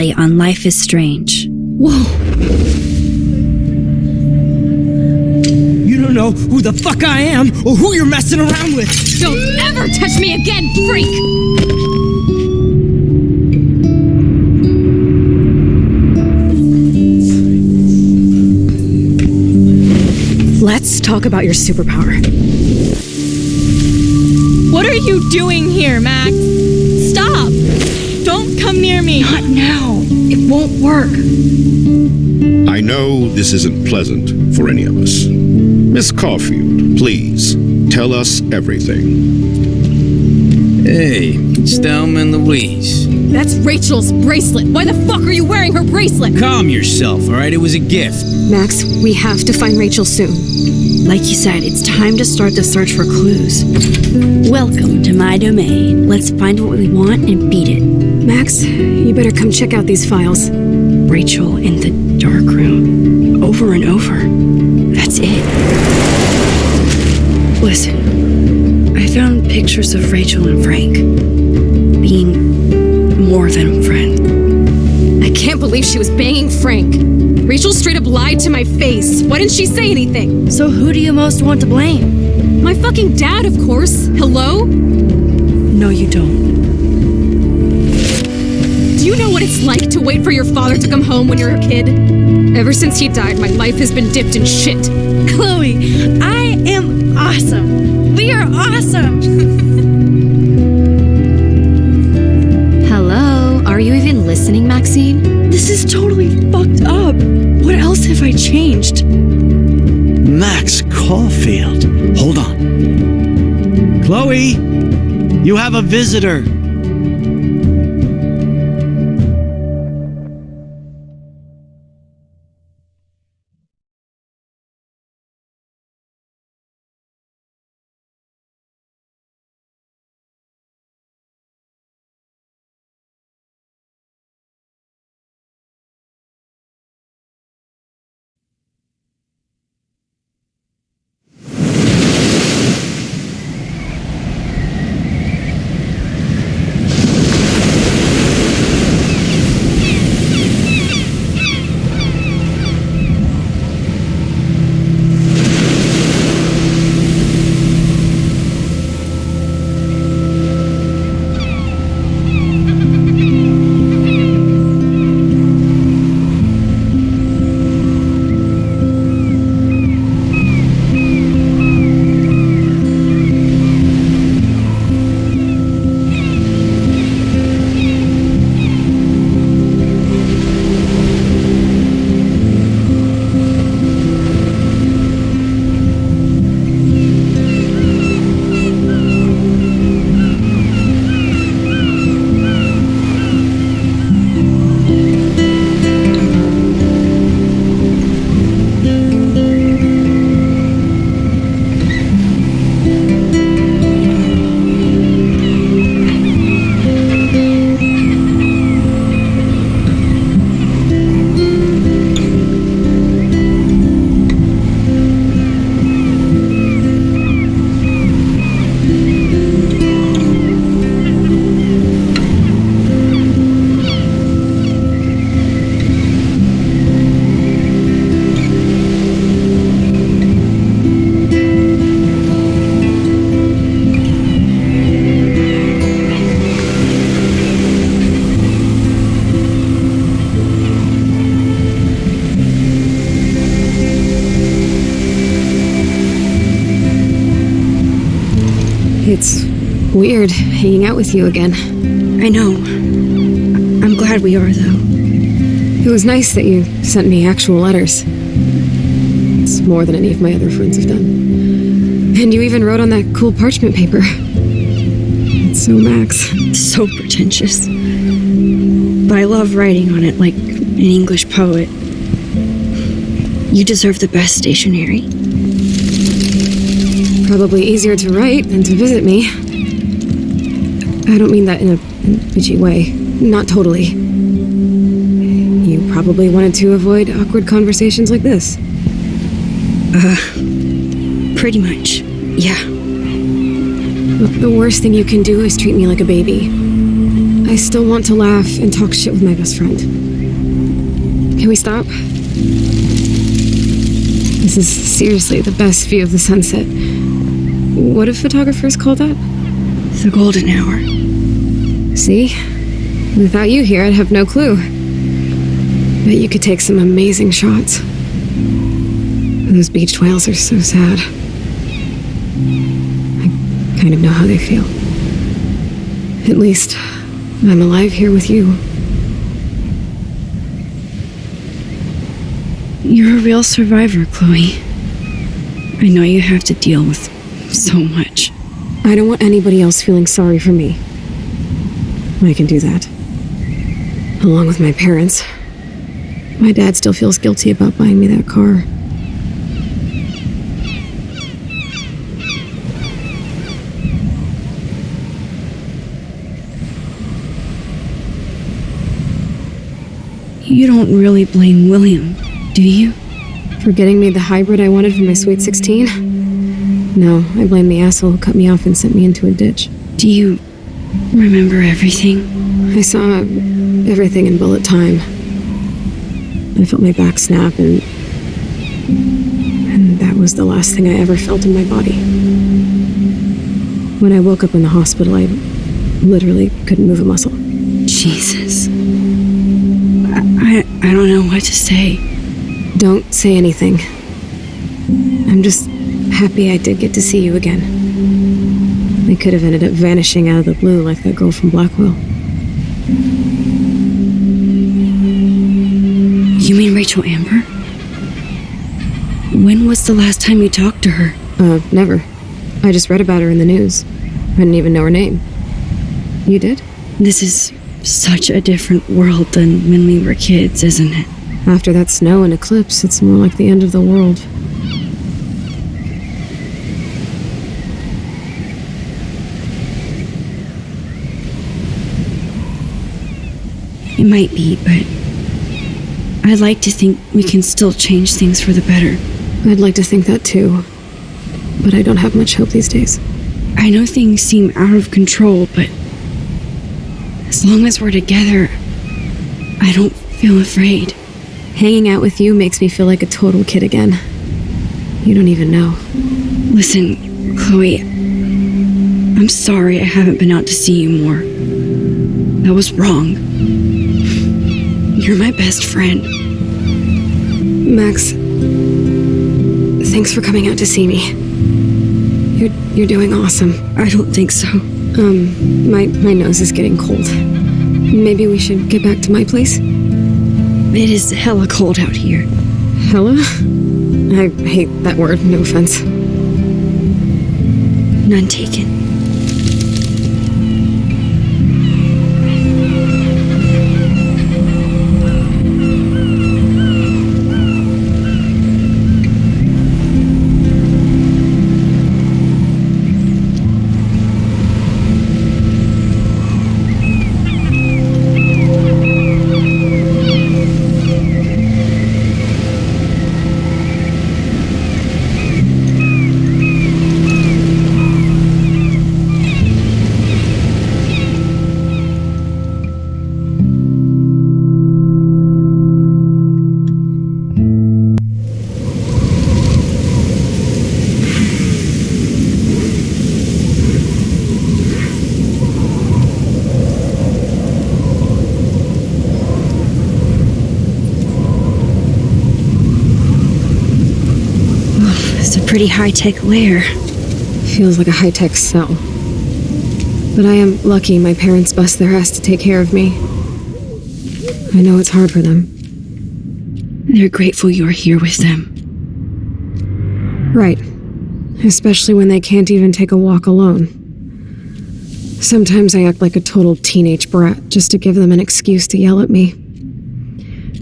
on Life is Strange. Whoa! You don't know who the fuck I am or who you're messing around with! Don't ever touch me again, freak! Let's talk about your superpower. What are you doing here, Max? Stop! Don't come near me! Not now. It won't work. I know this isn't pleasant for any of us. Miss Caulfield, please, tell us everything. Hey, it's Thelma and Louise. That's Rachel's bracelet! Why the fuck are you wearing her bracelet? Calm yourself, alright? It was a gift. Max, we have to find Rachel soon. Like you said, it's time to start the search for clues. Welcome to my domain. Let's find what we want and beat it. Max, you better come check out these files. Rachel in the dark room. Over and over. That's it. Listen, I found pictures of Rachel and Frank being more than a friend. I can't believe she was banging Frank. Rachel straight up lied to my face. Why didn't she say anything? So who do you most want to blame? My fucking dad, of course. Hello? No, you don't. Do you know what it's like to wait for your father to come home when you're a kid? Ever since he died, my life has been dipped in shit. Chloe, I am awesome. We are awesome. Hello? Are you even listening, Maxine? This is totally fucked up. What else have I changed? Max Caulfield. Hold on. Chloe, you have a visitor. It's weird hanging out with you again. I know. I'm glad we are, though. It was nice that you sent me actual letters. It's more than any of my other friends have done. And you even wrote on that cool parchment paper. It's so Max. So pretentious. But I love writing on it like an English poet. You deserve the best stationery. Probably easier to write than to visit me. I don't mean that in a bitchy way. Not totally. You probably wanted to avoid awkward conversations like this. Pretty much. Yeah. Look, the worst thing you can do is treat me like a baby. I still want to laugh and talk shit with my best friend. Can we stop? This is seriously the best view of the sunset. What do photographers call that? The golden hour. See? Without you here, I'd have no clue. Bet you could take some amazing shots. Those beached whales are so sad. I kind of know how they feel. At least, I'm alive here with you. You're a real survivor, Chloe. I know you have to deal with so much. I don't want anybody else feeling sorry for me. I can do that. Along with my parents. My dad still feels guilty about buying me that car. You don't really blame William, do you? For getting me the hybrid I wanted for my Sweet 16? No, I blame the asshole who cut me off and sent me into a ditch. Do you remember everything? I saw everything in bullet time. I felt my back snap, and that was the last thing I ever felt in my body. When I woke up in the hospital, I literally couldn't move a muscle. Jesus. I don't know what to say. Don't say anything. I'm just happy I did get to see you again. I could have ended up vanishing out of the blue like that girl from Blackwell. You mean Rachel Amber? When was the last time you talked to her? Never. I just read about her in the news. I didn't even know her name. You did? This is such a different world than when we were kids, isn't it? After that snow and eclipse, it's more like the end of the world. It might be, but I'd like to think we can still change things for the better. I'd like to think that too, but I don't have much hope these days. I know things seem out of control, but as long as we're together, I don't feel afraid. Hanging out with you makes me feel like a total kid again. You don't even know. Listen, Chloe, I'm sorry I haven't been out to see you more. That was wrong. You're my best friend. Max, thanks for coming out to see me. You're doing awesome. I don't think so. My nose is getting cold. Maybe we should get back to my place? It is hella cold out here. Hella? I hate that word, no offense. None taken. Pretty high-tech lair. Feels like a high-tech cell. But I am lucky my parents bust their ass to take care of me. I know it's hard for them. They're grateful you're here with them. Right. Especially when they can't even take a walk alone. Sometimes I act like a total teenage brat just to give them an excuse to yell at me.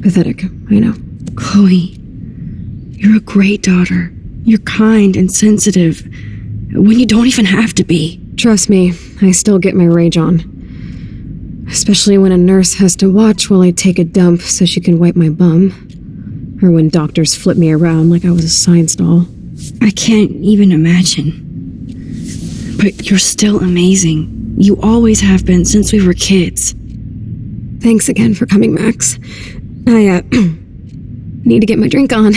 Pathetic, I know. Chloe, you're a great daughter. You're kind and sensitive when you don't even have to be. Trust me, I still get my rage on. Especially when a nurse has to watch while I take a dump so she can wipe my bum. Or when doctors flip me around like I was a science doll. I can't even imagine. But you're still amazing. You always have been since we were kids. Thanks again for coming, Max. I, need to get my drink on.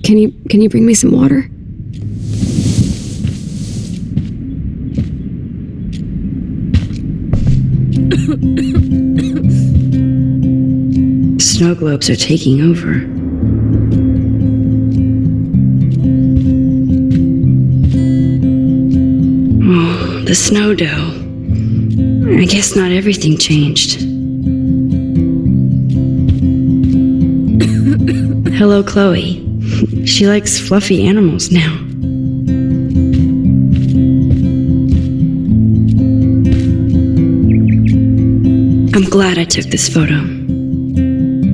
Can you bring me some water? Snow globes are taking over. Oh, the snow dough. I guess not everything changed. Hello, Chloe. She likes fluffy animals now. I'm glad I took this photo.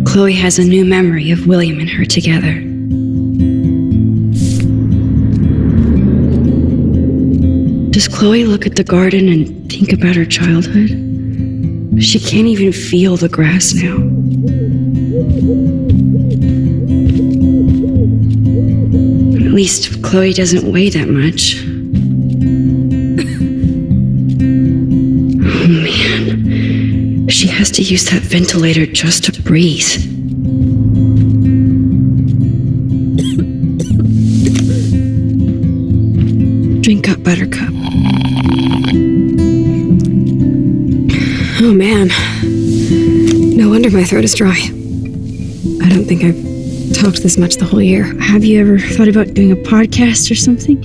Chloe has a new memory of William and her together. Does Chloe look at the garden and think about her childhood? She can't even feel the grass now. At least Chloe doesn't weigh that much. Oh man, she has to use that ventilator just to breathe. Drink up, Buttercup. Oh man. No wonder my throat is dry. I don't think I've talked this much the whole year. Have you ever thought about doing a podcast or something?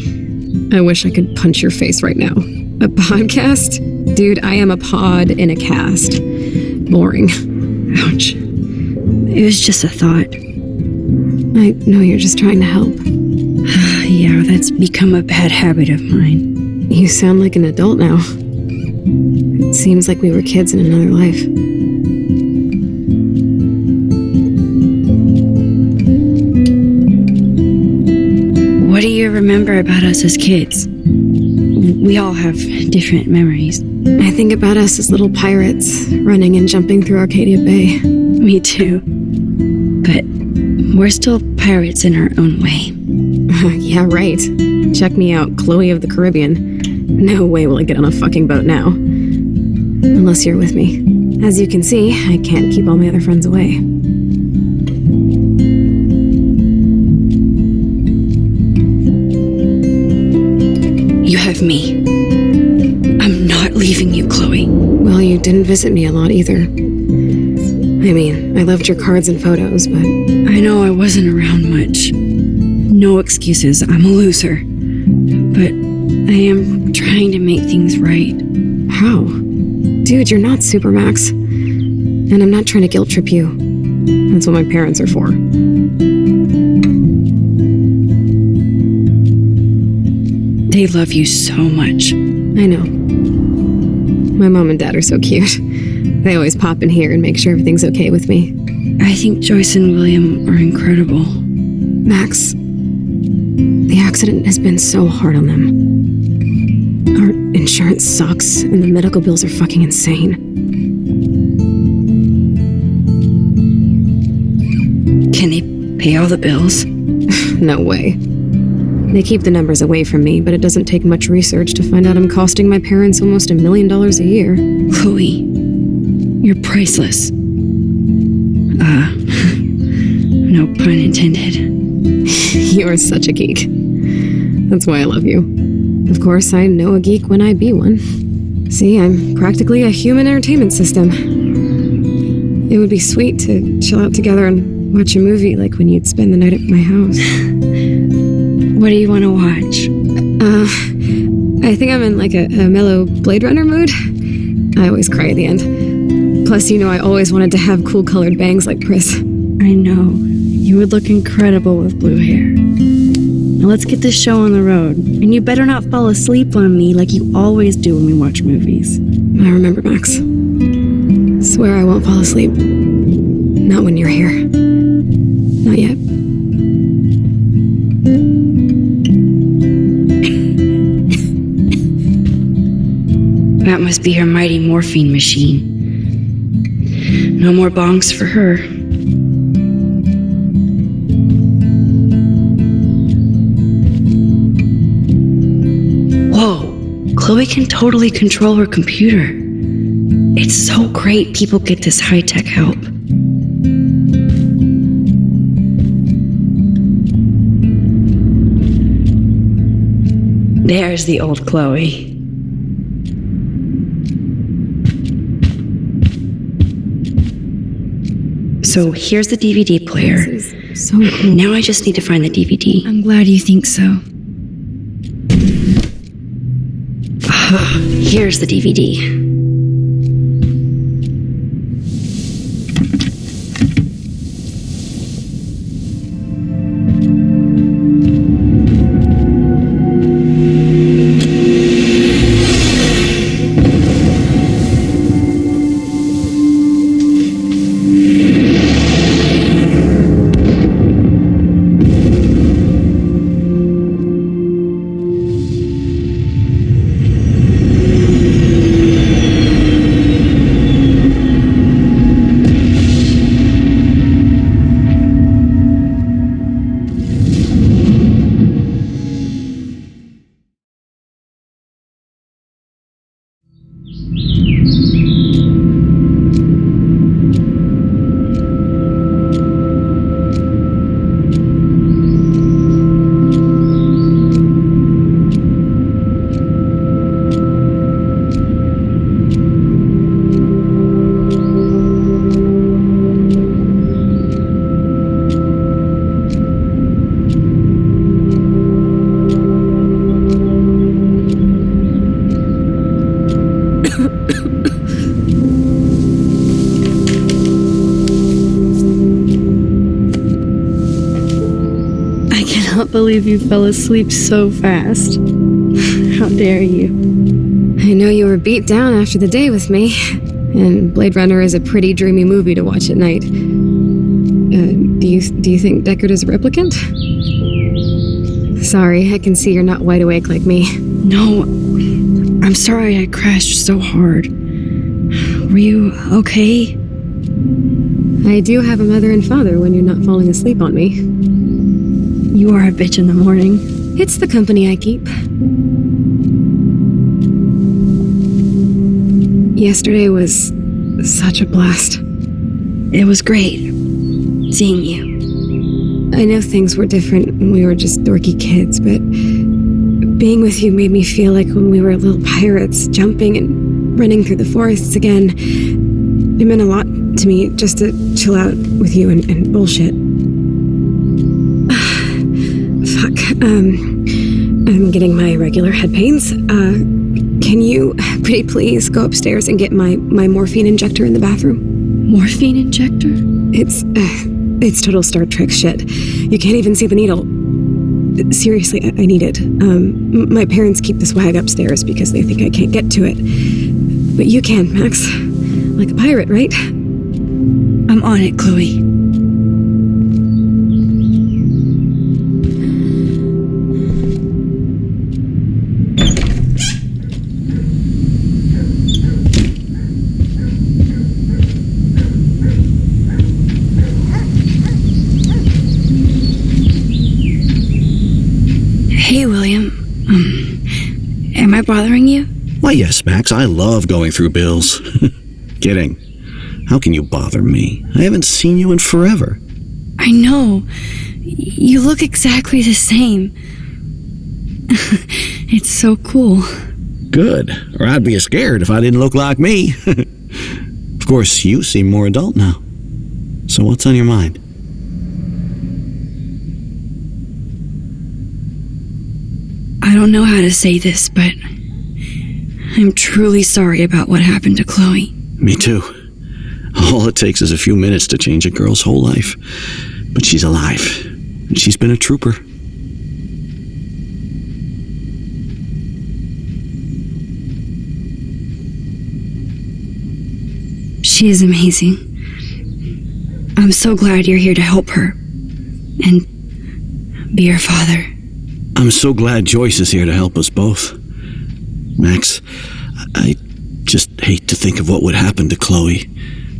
I wish I could punch your face right now. A podcast? Dude, I am a pod in a cast. Boring. Ouch. It was just a thought. I know you're just trying to help. Yeah, that's become a bad habit of mine. You sound like an adult now. It seems like we were kids in another life. What do you remember about us as kids? We all have different memories. I think about us as little pirates, running and jumping through Arcadia Bay. Me too. But we're still pirates in our own way. Yeah, right. Check me out, Chloe of the Caribbean. No way will I get on a fucking boat now. Unless you're with me. As you can see, I can't keep all my other friends away. You have me. I'm not leaving you, Chloe. Well, you didn't visit me a lot either. I mean, I loved your cards and photos, but... I know I wasn't around much. No excuses, I'm a loser. But I am trying to make things right. How? Dude, you're not Supermax. And I'm not trying to guilt trip you. That's what my parents are for. They love you so much. I know. My mom and dad are so cute. They always pop in here and make sure everything's okay with me. I think Joyce and William are incredible. Max, the accident has been so hard on them. Our insurance sucks, and the medical bills are fucking insane. Can they pay all the bills? No way. They keep the numbers away from me, but it doesn't take much research to find out I'm costing my parents almost $1 million a year. Chloe, you're priceless. No pun intended. You're such a geek. That's why I love you. Of course, I know a geek when I be one. See, I'm practically a human entertainment system. It would be sweet to chill out together and watch a movie like when you'd spend the night at my house. What do you want to watch? I think I'm in like a mellow Blade Runner mood. I always cry at the end. Plus, you know, I always wanted to have cool colored bangs like Pris. I know. You would look incredible with blue hair. Now let's get this show on the road. And you better not fall asleep on me like you always do when we watch movies. I remember, Max. Swear I won't fall asleep. Not when you're here. Not yet. That must be her mighty morphine machine. No more bongs for her. Whoa, Chloe can totally control her computer. It's so great people get this high-tech help. There's the old Chloe. So here's the DVD player. This is so cool. Now I just need to find the DVD. I'm glad you think so. Here's the DVD. I can't believe you fell asleep so fast. How dare you? I know you were beat down after the day with me, and Blade Runner is a pretty dreamy movie to watch at night. Do you think Deckard is a replicant? Sorry, I can see you're not wide awake like me. No, I'm sorry I crashed so hard. Were you okay? I do have a mother and father when you're not falling asleep on me. You are a bitch in the morning. It's the company I keep. Yesterday was such a blast. It was great seeing you. I know things were different when we were just dorky kids, but being with you made me feel like when we were little pirates, jumping and running through the forests again. It meant a lot to me just to chill out with you and bullshit. Fuck. I'm getting my regular head pains. Can you, pretty please, go upstairs and get my morphine injector in the bathroom? Morphine injector? It's total Star Trek shit. You can't even see the needle. Seriously, I need it. My parents keep this wag upstairs because they think I can't get to it. But you can, Max. Like a pirate, right? I'm on it, Chloe. Hey, William. Am I bothering you? Why, yes, Max. I love going through bills. Kidding. How can you bother me? I haven't seen you in forever. I know. You look exactly the same. It's so cool. Good. Or I'd be scared if I didn't look like me. Of course, you seem more adult now. So what's on your mind? I don't know how to say this, but I'm truly sorry about what happened to Chloe. Me too. All it takes is a few minutes to change a girl's whole life. But she's alive, and she's been a trooper. She is amazing. I'm so glad you're here to help her and be her father. I'm so glad Joyce is here to help us both. Max, I just hate to think of what would happen to Chloe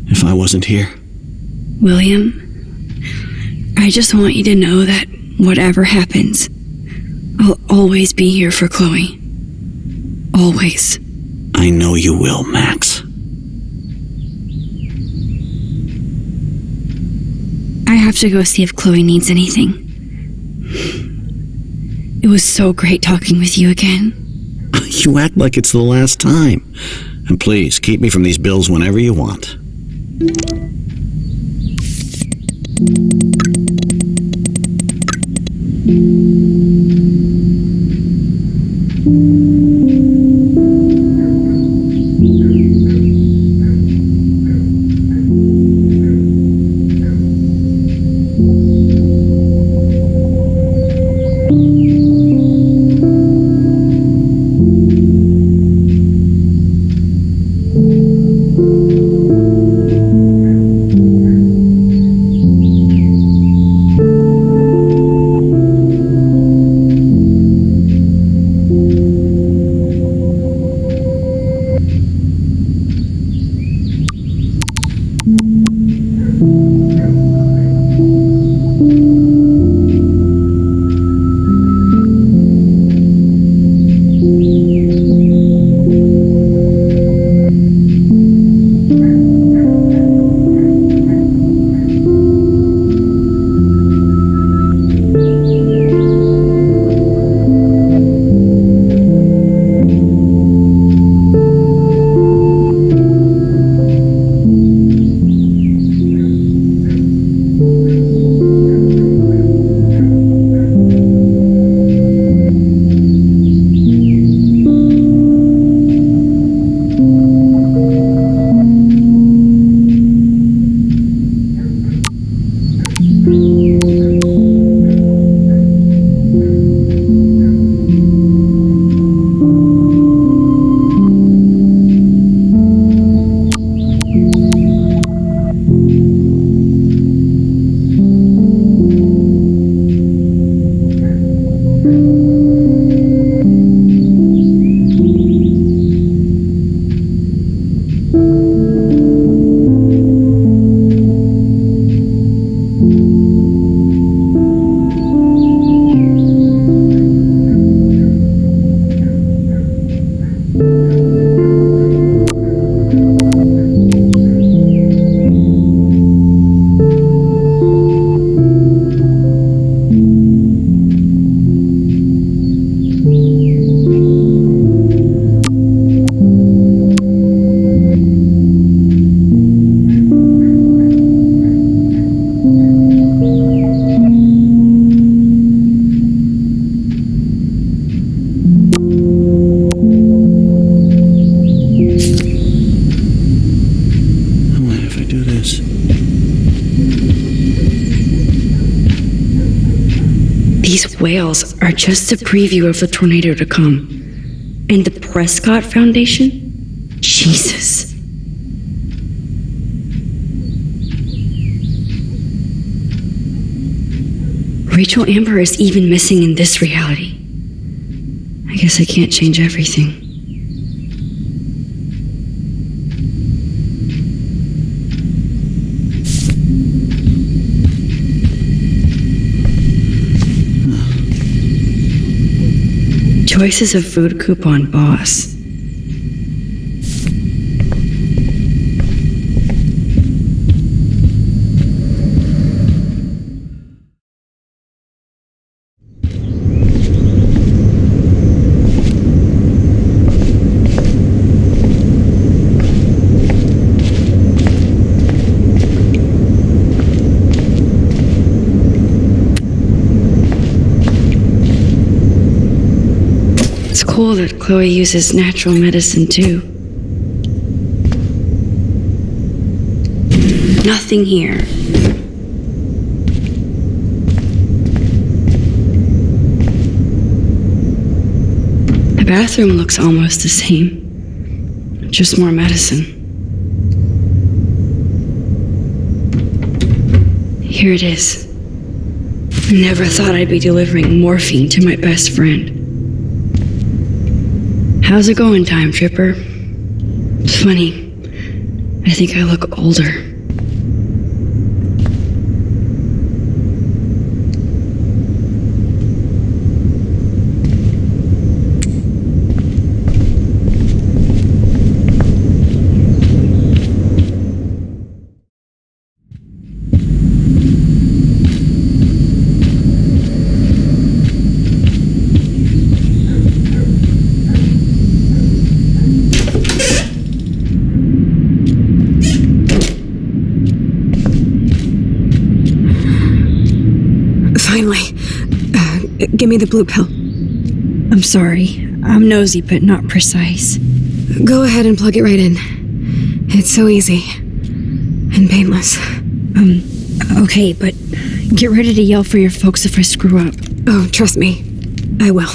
if I wasn't here. William, I just want you to know that whatever happens, I'll always be here for Chloe. Always. I know you will, Max. I have to go see if Chloe needs anything. It was so great talking with you again. You act like it's the last time. And please, keep me from these bills whenever you want. These whales are just a preview of the tornado to come. And the Prescott Foundation? Jesus. Rachel Amber is even missing in this reality. I guess I can't change everything. Joyce is a food coupon boss. It's cool that Chloe uses natural medicine too. Nothing here. The bathroom looks almost the same, just more medicine. Here it is. Never thought I'd be delivering morphine to my best friend. How's it going, Time Tripper? It's funny. I think I look older. Finally. Give me the blue pill. I'm sorry. I'm nosy, but not precise. Go ahead and plug it right in. It's so easy. And painless. Okay, but get ready to yell for your folks if I screw up. Oh, trust me. I will.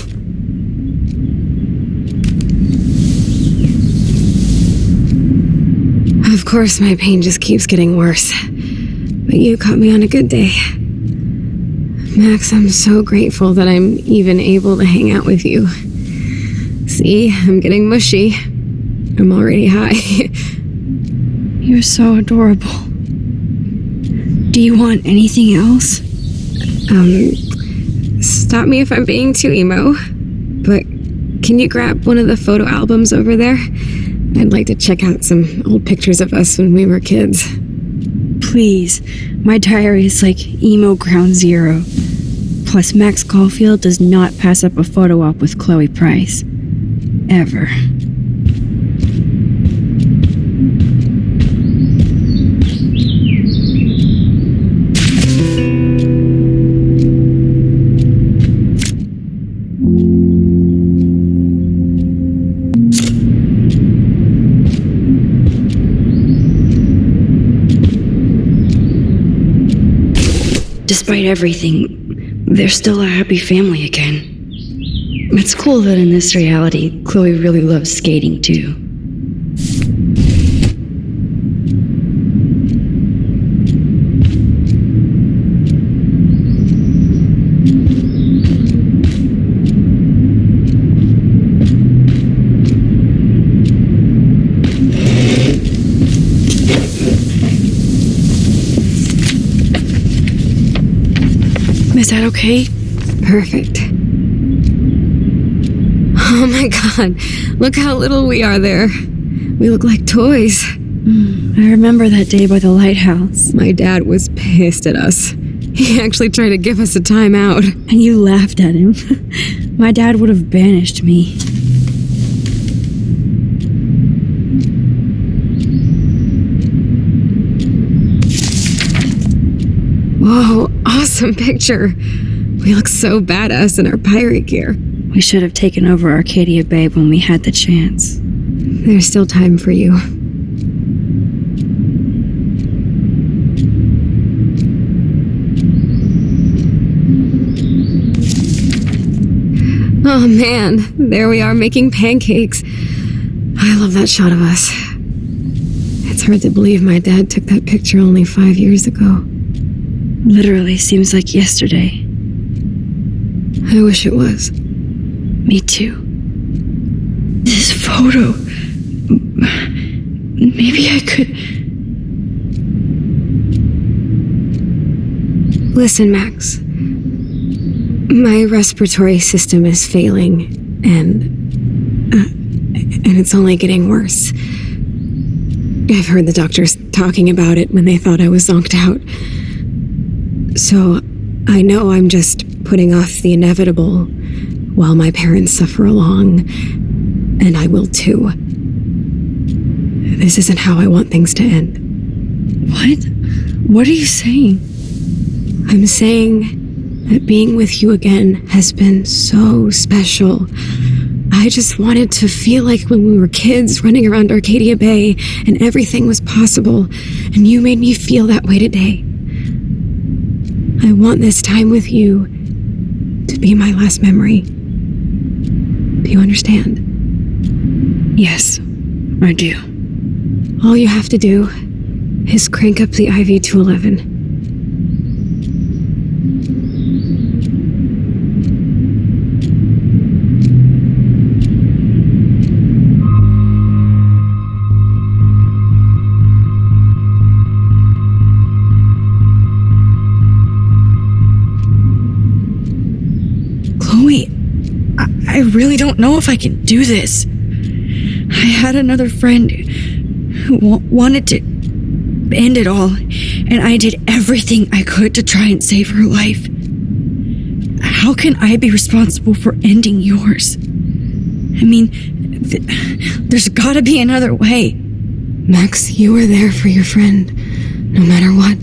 Of course, my pain just keeps getting worse. But you caught me on a good day. Max, I'm so grateful that I'm even able to hang out with you. See, I'm getting mushy. I'm already high. You're so adorable. Do you want anything else? Stop me if I'm being too emo, but can you grab one of the photo albums over there? I'd like to check out some old pictures of us when we were kids. Please. My diary is like emo ground zero. Plus, Max Caulfield does not pass up a photo op with Chloe Price. Ever. Despite everything, they're still a happy family again. It's cool that in this reality, Chloe really loves skating too. Is that okay? Perfect. Oh my god, look how little we are there. We look like toys. I remember that day by the lighthouse. My dad was pissed at us. He actually tried to give us a timeout. And you laughed at him. My dad would have banished me. Whoa, awesome picture. We look so badass in our pirate gear. We should have taken over Arcadia Bay when we had the chance. There's still time for you. Oh man, there we are making pancakes. I love that shot of us. It's hard to believe my dad took that picture only 5 years ago. Literally seems like yesterday. I wish it was. Me too. This photo... Maybe I could... Listen, Max. My respiratory system is failing, and it's only getting worse. I've heard the doctors talking about it when they thought I was zonked out. So, I know I'm just putting off the inevitable while my parents suffer along, and I will too. This isn't how I want things to end. What? What are you saying? I'm saying that being with you again has been so special. I just wanted to feel like when we were kids running around Arcadia Bay and everything was possible, and you made me feel that way today. I want this time with you to be my last memory. Do you understand? Yes, I do. All you have to do is crank up the IV to 11. I really don't know if I can do this. I had another friend who wanted to end it all, and I did everything I could to try and save her life. How can I be responsible for ending yours? I mean, there's gotta be another way. Max, you were there for your friend, no matter what.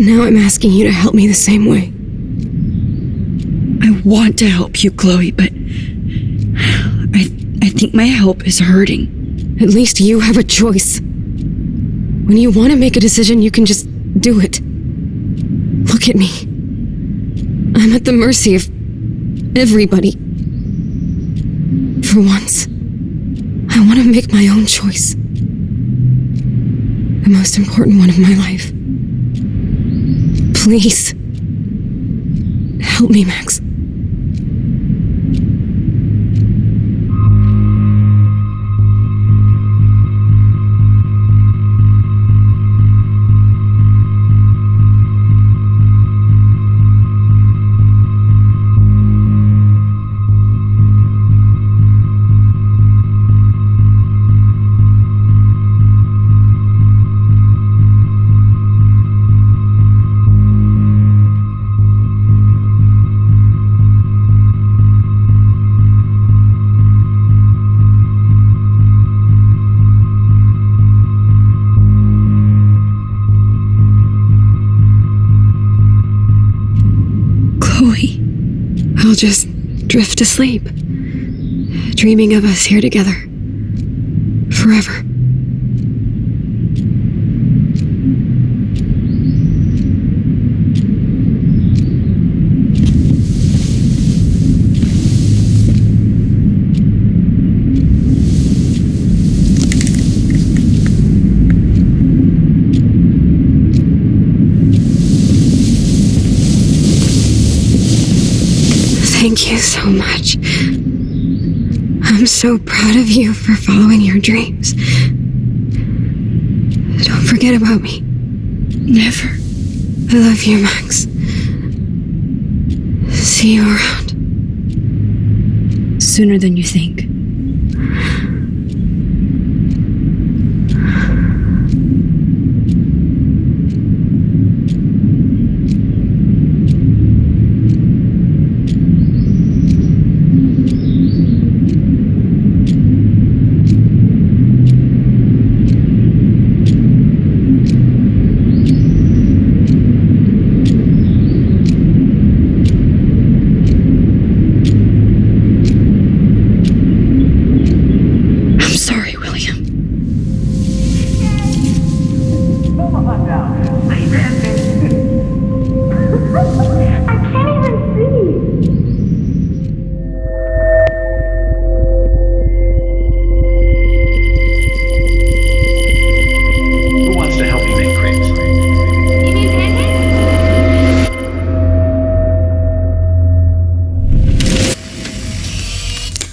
Now I'm asking you to help me the same way. I want to help you, Chloe, but I think my help is hurting. At least you have a choice. When you want to make a decision, you can just do it. Look at me. I'm at the mercy of everybody. For once, I want to make my own choice. The most important one of my life. Please. Help me, Max. I'll just drift asleep, dreaming of us here together, forever. Thank you so much. I'm so proud of you for following your dreams. Don't forget about me. Never. I love you, Max. See you around. Sooner than you think.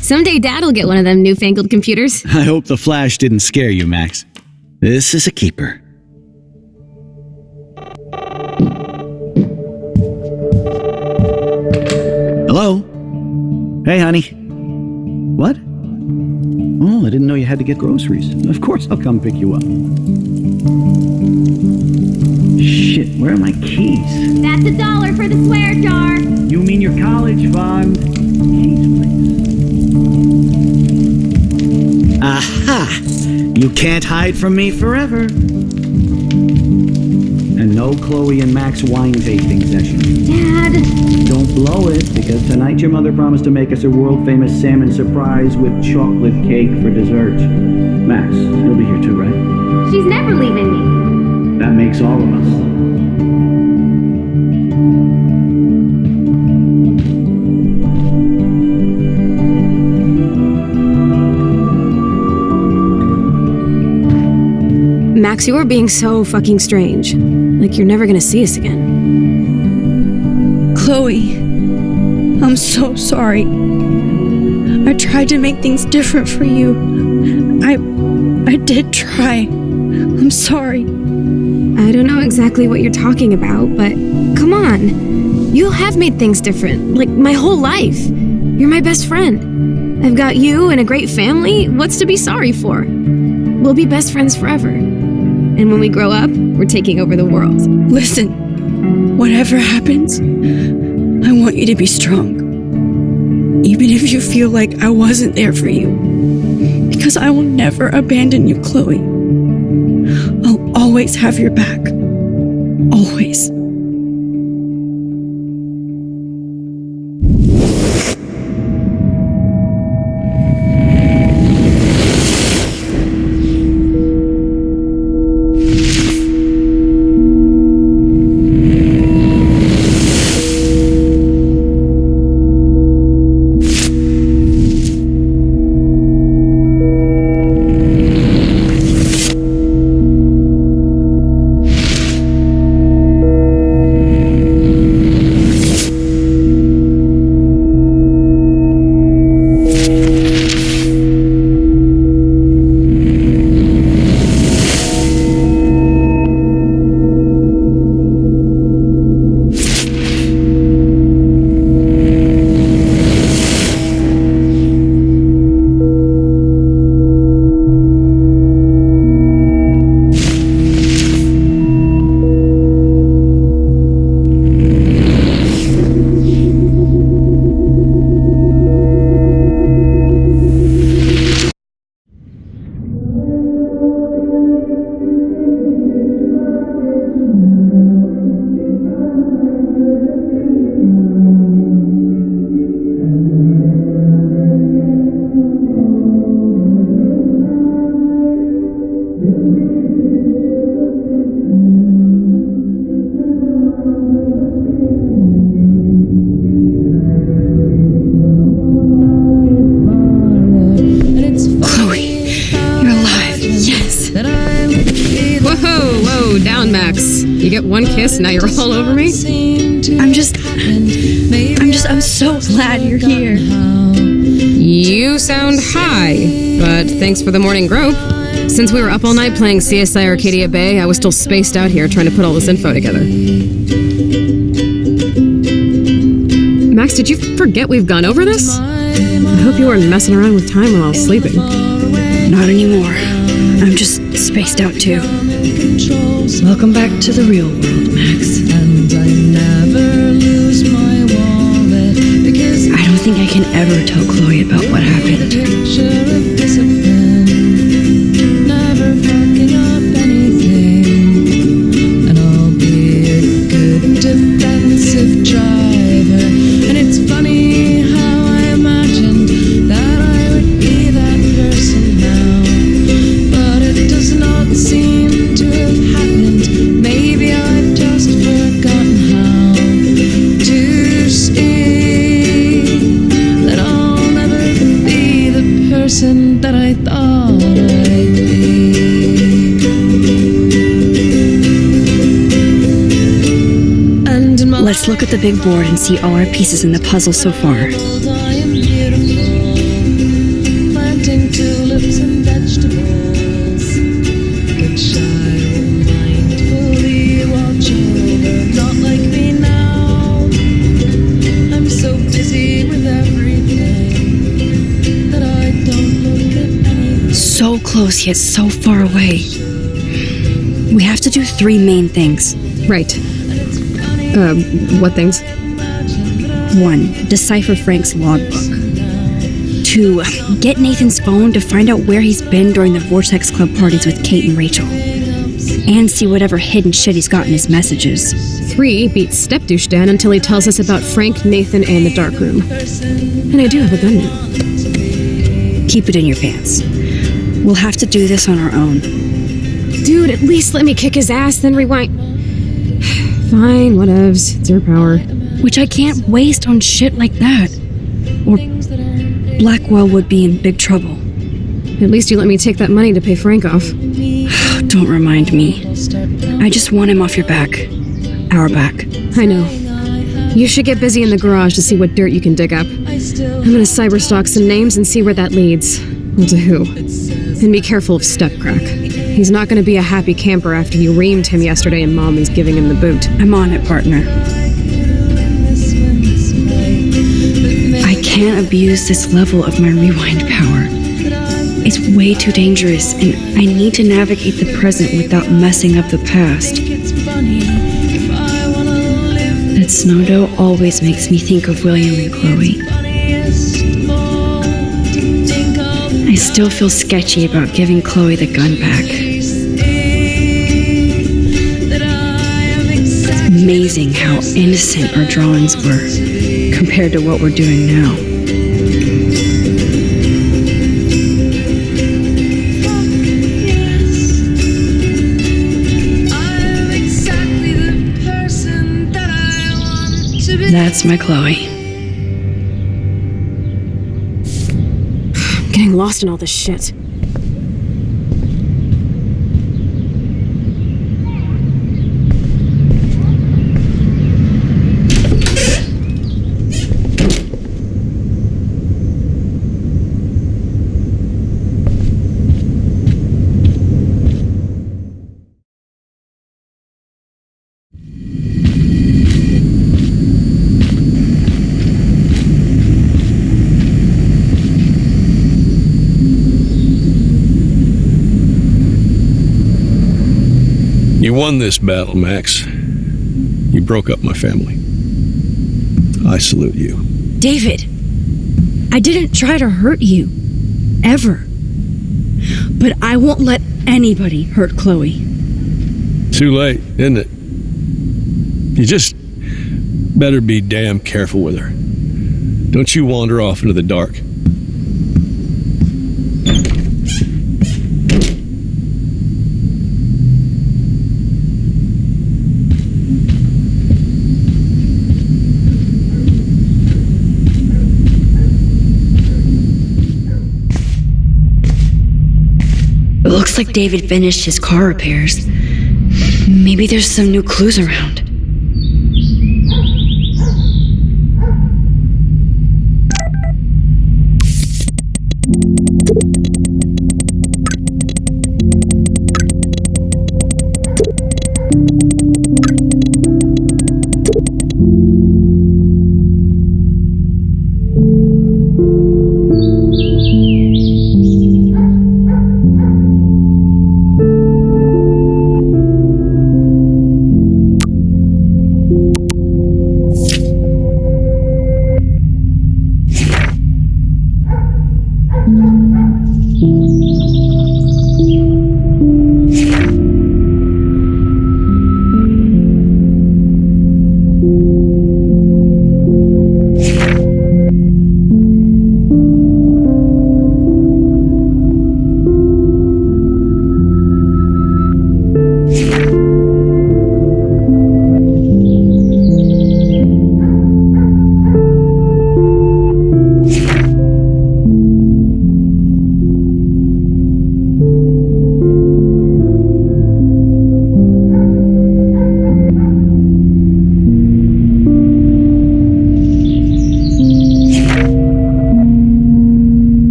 Someday Dad'll get one of them newfangled computers. I hope the flash didn't scare you, Max. This is a keeper. Hello? Hey, honey. What? Oh, I didn't know you had to get groceries. Of course I'll come pick you up. Shit, where are my keys? That's $1 for the swear jar. You mean your college fund? Keys, please. Aha! You can't hide from me forever. And no Chloe and Max wine tasting session. Dad! Don't blow it, because tonight your mother promised to make us a world-famous salmon surprise with chocolate cake for dessert. Max, you'll be here too, right? She's never leaving me. That makes all of us. Max, you are being so fucking strange. Like you're never gonna see us again. Chloe, I'm so sorry. I tried to make things different for you. I did try. I'm sorry. I don't know exactly what you're talking about, but come on. You have made things different, like my whole life. You're my best friend. I've got you and a great family. What's to be sorry for? We'll be best friends forever. And when we grow up, we're taking over the world. Listen, whatever happens, I want you to be strong. Even if you feel like I wasn't there for you. Because I will never abandon you, Chloe. I'll always have your back. Always. get one kiss, now you're all over me? I'm so glad you're here. You sound high, but thanks for the morning grope. Since we were up all night playing CSI Arcadia Bay, I was still spaced out here trying to put all this info together. Max, did you forget we've gone over this? I hope you weren't messing around with time while I was sleeping. Not anymore. I'm just spaced out too. Welcome back to the real world, Max. I don't think I can ever tell Chloe about what happened. That I thought I'd be. And Let's look at the big board and see all our pieces in the puzzle so far. I am beautiful, planting tulips and vegetables, which I will mindfully watch over. Not like me now. I'm so busy with everything that I don't look at anything. So close yet so far away. We have to do 3 main things. Right. What things? 1. Decipher Frank's logbook. 2. Get Nathan's phone to find out where he's been during the Vortex Club parties with Kate and Rachel. And see whatever hidden shit he's got in his messages. 3. Beat Step-Douche Dan until he tells us about Frank, Nathan, and the dark room. And I do have a gun now. Keep it in your pants. We'll have to do this on our own. Dude, at least let me kick his ass, then rewind. Fine, whatevs. It's your power. Which I can't waste on shit like that. Or Blackwell would be in big trouble. At least you let me take that money to pay Frank off. Don't remind me. I just want him off your back. Our back. I know. You should get busy in the garage to see what dirt you can dig up. I'm gonna cyberstalk some names and see where that leads. Or to who. And be careful of Stepcrack. He's not gonna be a happy camper after you reamed him yesterday and Mom is giving him the boot. I'm on it, partner. I can't abuse this level of my rewind power. It's way too dangerous, and I need to navigate the present without messing up the past. That snow dough always makes me think of William and Chloe. I still feel sketchy about giving Chloe the gun back. It's amazing how innocent our drawings were compared to what we're doing now. That's my Chloe. I'm getting lost in all this shit. You won this battle, Max. You broke up my family. I salute you. David, I didn't try to hurt you. Ever. But I won't let anybody hurt Chloe. Too late, isn't it? You just better be damn careful with her. Don't you wander off into the dark. It looks like David finished his car repairs. Maybe there's some new clues around.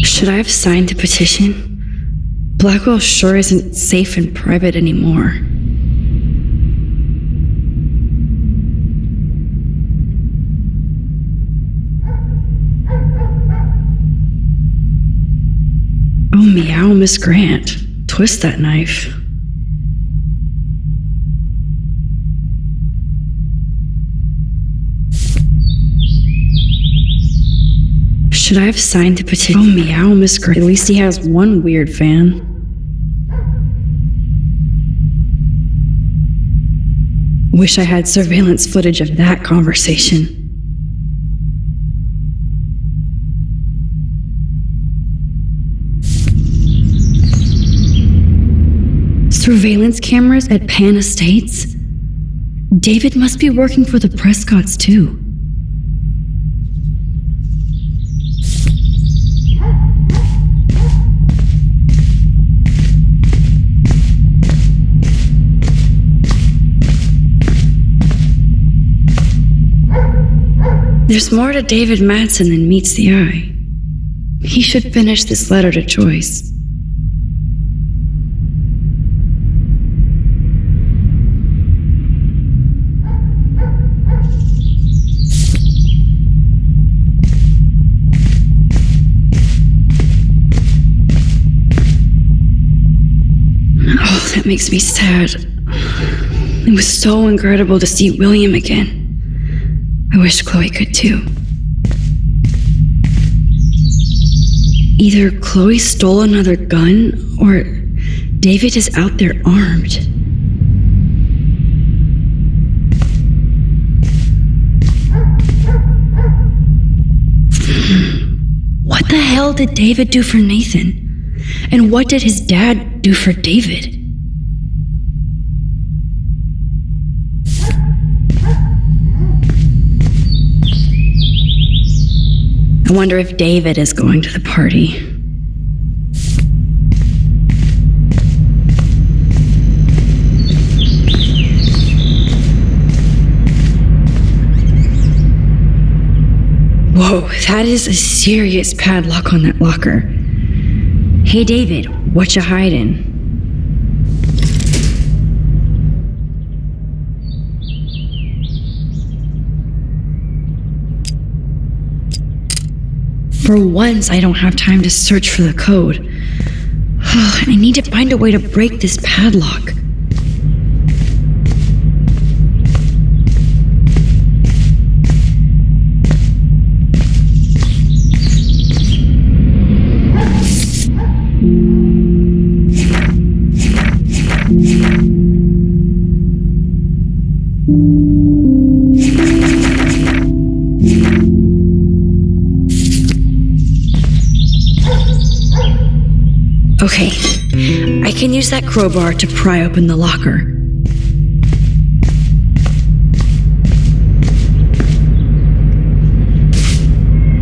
Should I have signed the petition? Blackwell sure isn't safe and private anymore. Oh, meow, Miss Grant. Twist that knife. Should I have signed the petition? Oh, meow, Miss Grant. At least he has one weird fan. Wish I had surveillance footage of that conversation. Surveillance cameras at Pan Estates? David must be working for the Prescotts, too. There's more to David Madsen than meets the eye. He should finish this letter to Joyce. Oh, that makes me sad. It was so incredible to see William again. I wish Chloe could too. Either Chloe stole another gun, or David is out there armed. What the hell did David do for Nathan? And what did his dad do for David? I wonder if David is going to the party. Whoa, that is a serious padlock on that locker. Hey David, what you hiding? For once, I don't have time to search for the code. I need to find a way to break this padlock. Okay, I can use that crowbar to pry open the locker.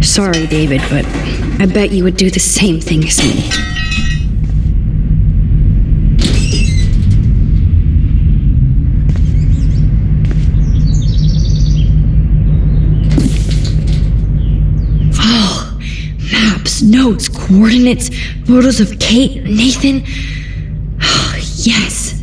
Sorry, David, but I bet you would do the same thing as me. Oh, maps, notes, coordinates, photos of Kate, Nathan. Oh, yes.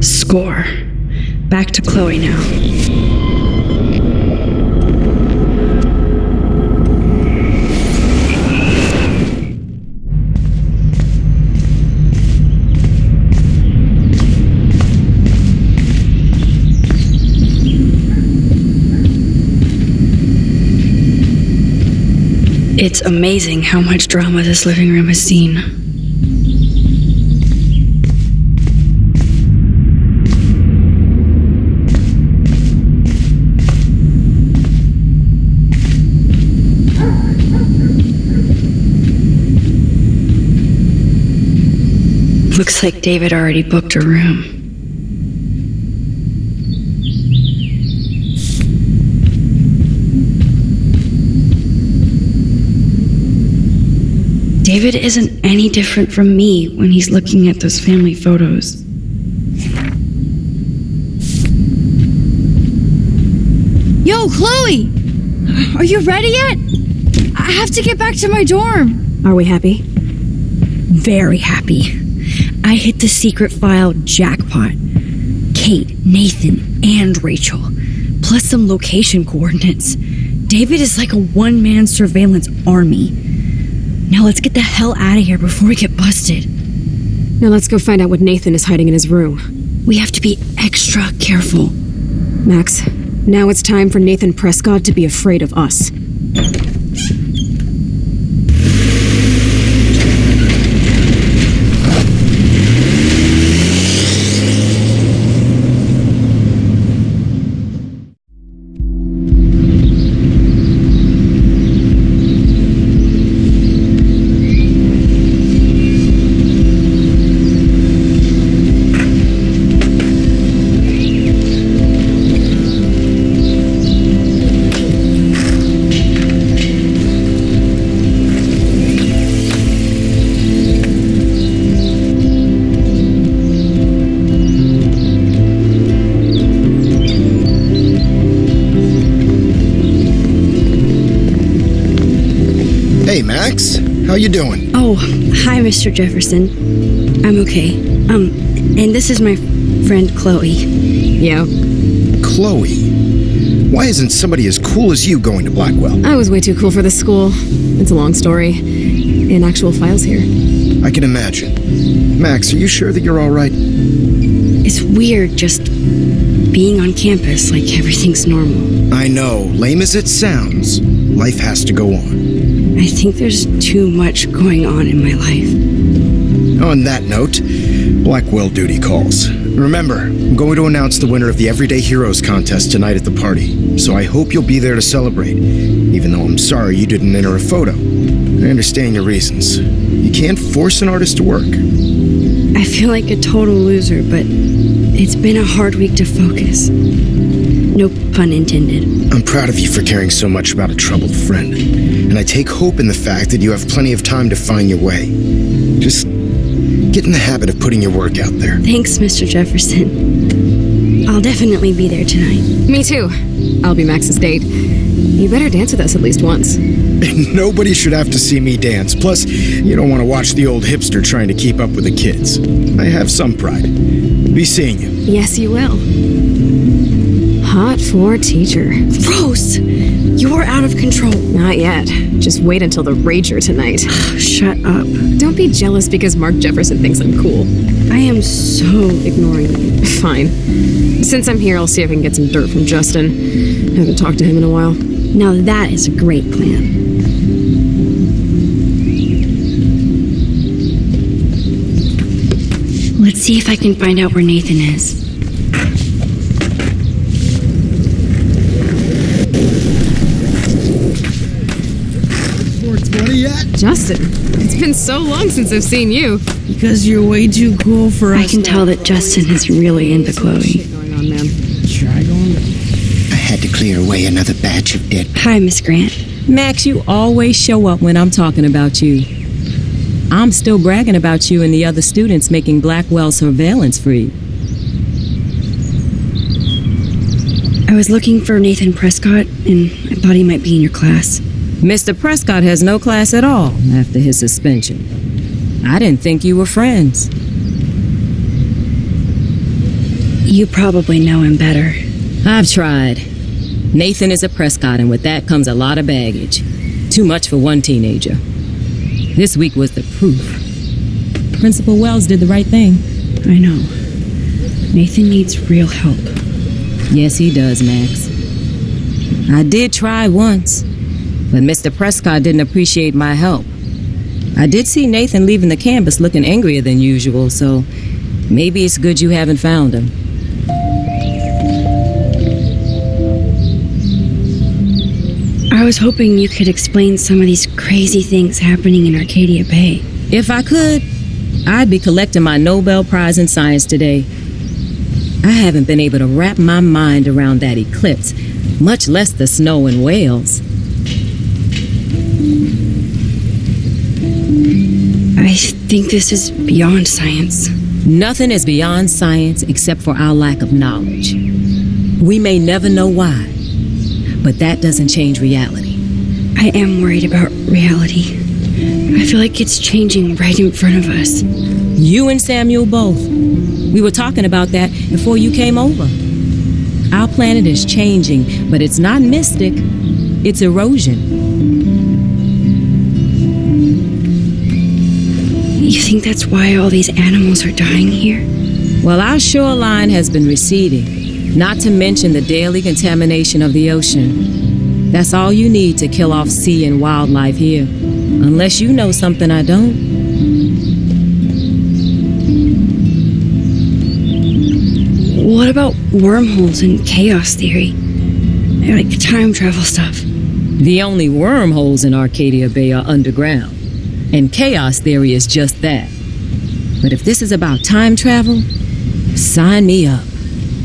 Score. Back to Chloe now. It's amazing how much drama this living room has seen. Looks like David already booked a room. David isn't any different from me when he's looking at those family photos. Yo, Chloe! Are you ready yet? I have to get back to my dorm. Are we happy? Very happy. I hit the secret file jackpot. Kate, Nathan, and Rachel. Plus some location coordinates. David is like a one-man surveillance army. Now let's get the hell out of here before we get busted. Now let's go find out what Nathan is hiding in his room. We have to be extra careful. Max, now it's time for Nathan Prescott to be afraid of us. Hey, Max. How you doing? Oh, hi, Mr. Jefferson. I'm okay. And this is my friend Chloe. Yo. Chloe. Why isn't somebody as cool as you going to Blackwell? I was way too cool for this school. It's a long story. In actual files here. I can imagine. Max, are you sure that you're all right? It's weird just being on campus like everything's normal. I know. Lame as it sounds, life has to go on. I think there's too much going on in my life. On that note, Blackwell duty calls. Remember, I'm going to announce the winner of the Everyday Heroes contest tonight at the party, so I hope you'll be there to celebrate, even though I'm sorry you didn't enter a photo. I understand your reasons. You can't force an artist to work. I feel like a total loser, but it's been a hard week to focus. No pun intended. I'm proud of you for caring so much about a troubled friend, and I take hope in the fact that you have plenty of time to find your way. Just get in the habit of putting your work out there. Thanks, Mr. Jefferson. I'll definitely be there tonight. Me too. I'll be Max's date. You better dance with us at least once. Nobody should have to see me dance. Plus, you don't want to watch the old hipster trying to keep up with the kids. I have some pride. Be seeing you. Yes, you will. Hot for teacher. Rose! You are out of control. Not yet. Just wait until the rager tonight. Shut up. Don't be jealous because Mark Jefferson thinks I'm cool. I am so ignoring you. Fine. Since I'm here, I'll see if I can get some dirt from Justin. I haven't talked to him in a while. Now that is a great plan. Let's see if I can find out where Nathan is. Justin, it's been so long since I've seen you. Because you're way too cool for us. I can tell that Justin is really into Chloe. Going on, man. Try going. I had to clear away another batch of dead. Hi, Miss Grant. Max, you always show up when I'm talking about you. I'm still bragging about you and the other students making Blackwell surveillance free. I was looking for Nathan Prescott, and I thought he might be in your class. Mr. Prescott has no class at all after his suspension. I didn't think you were friends. You probably know him better. I've tried. Nathan is a Prescott, and with that comes a lot of baggage. Too much for one teenager. This week was the proof. Principal Wells did the right thing. I know. Nathan needs real help. Yes, he does, Max. I did try once, but Mr. Prescott didn't appreciate my help. I did see Nathan leaving the campus looking angrier than usual, so maybe it's good you haven't found him. I was hoping you could explain some of these crazy things happening in Arcadia Bay. If I could, I'd be collecting my Nobel Prize in Science today. I haven't been able to wrap my mind around that eclipse, much less the snow in Wales. I think this is beyond science. Nothing is beyond science except for our lack of knowledge. We may never know why, but that doesn't change reality. I am worried about reality. I feel like it's changing right in front of us. You and Samuel both. We were talking about that before you came over. Our planet is changing, but it's not mystic. It's erosion. You think that's why all these animals are dying here? Well, our shoreline has been receding, not to mention the daily contamination of the ocean. That's all you need to kill off sea and wildlife here. Unless you know something I don't. What about wormholes and chaos theory? Like time travel stuff. The only wormholes in Arcadia Bay are underground. And chaos theory is just that. But if this is about time travel, sign me up.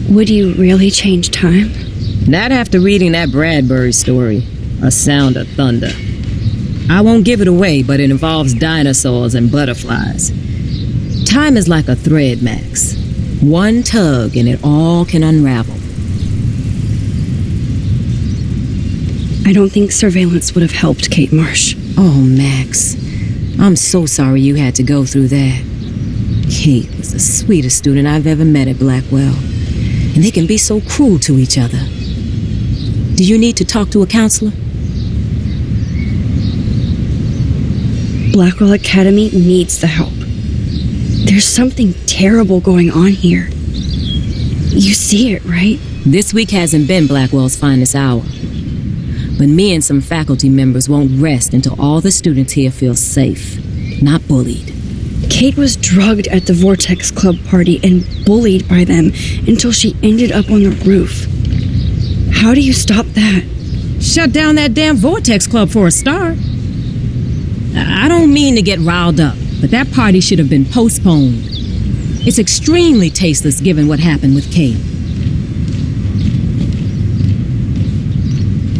Would you really change time? Not after reading that Bradbury story, A Sound of Thunder. I won't give it away, but it involves dinosaurs and butterflies. Time is like a thread, Max. One tug and it all can unravel. I don't think surveillance would have helped Kate Marsh. Oh, Max. I'm so sorry you had to go through that. Kate was the sweetest student I've ever met at Blackwell. And they can be so cruel to each other. Do you need to talk to a counselor? Blackwell Academy needs the help. There's something terrible going on here. You see it, right? This week hasn't been Blackwell's finest hour. But me and some faculty members won't rest until all the students here feel safe, not bullied. Kate was drugged at the Vortex Club party and bullied by them until she ended up on the roof. How do you stop that? Shut down that damn Vortex Club for a start. I don't mean to get riled up, but that party should have been postponed. It's extremely tasteless given what happened with Kate.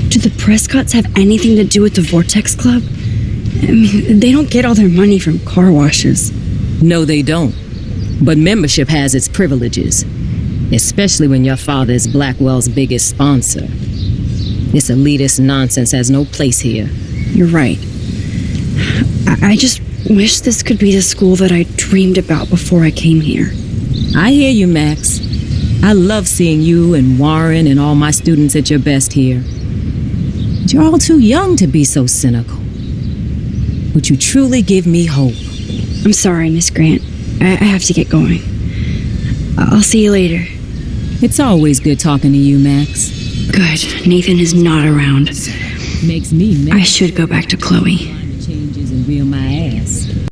Do the Prescotts have anything to do with the Vortex Club? I mean, they don't get all their money from car washes. No, they don't. But membership has its privileges, especially when your father is Blackwell's biggest sponsor. This elitist nonsense has no place here. You're right. I just wish this could be the school that I dreamed about before I came here. I hear you, Max. I love seeing you and Warren and all my students at your best here. But You're all too young to be so cynical. But you truly give me hope. I'm sorry, Miss Grant. I have to get going. I'll see you later. It's always good talking to you, Max. Good. Nathan is not around. Makes me mad. I should go back to Chloe. Changes and reel my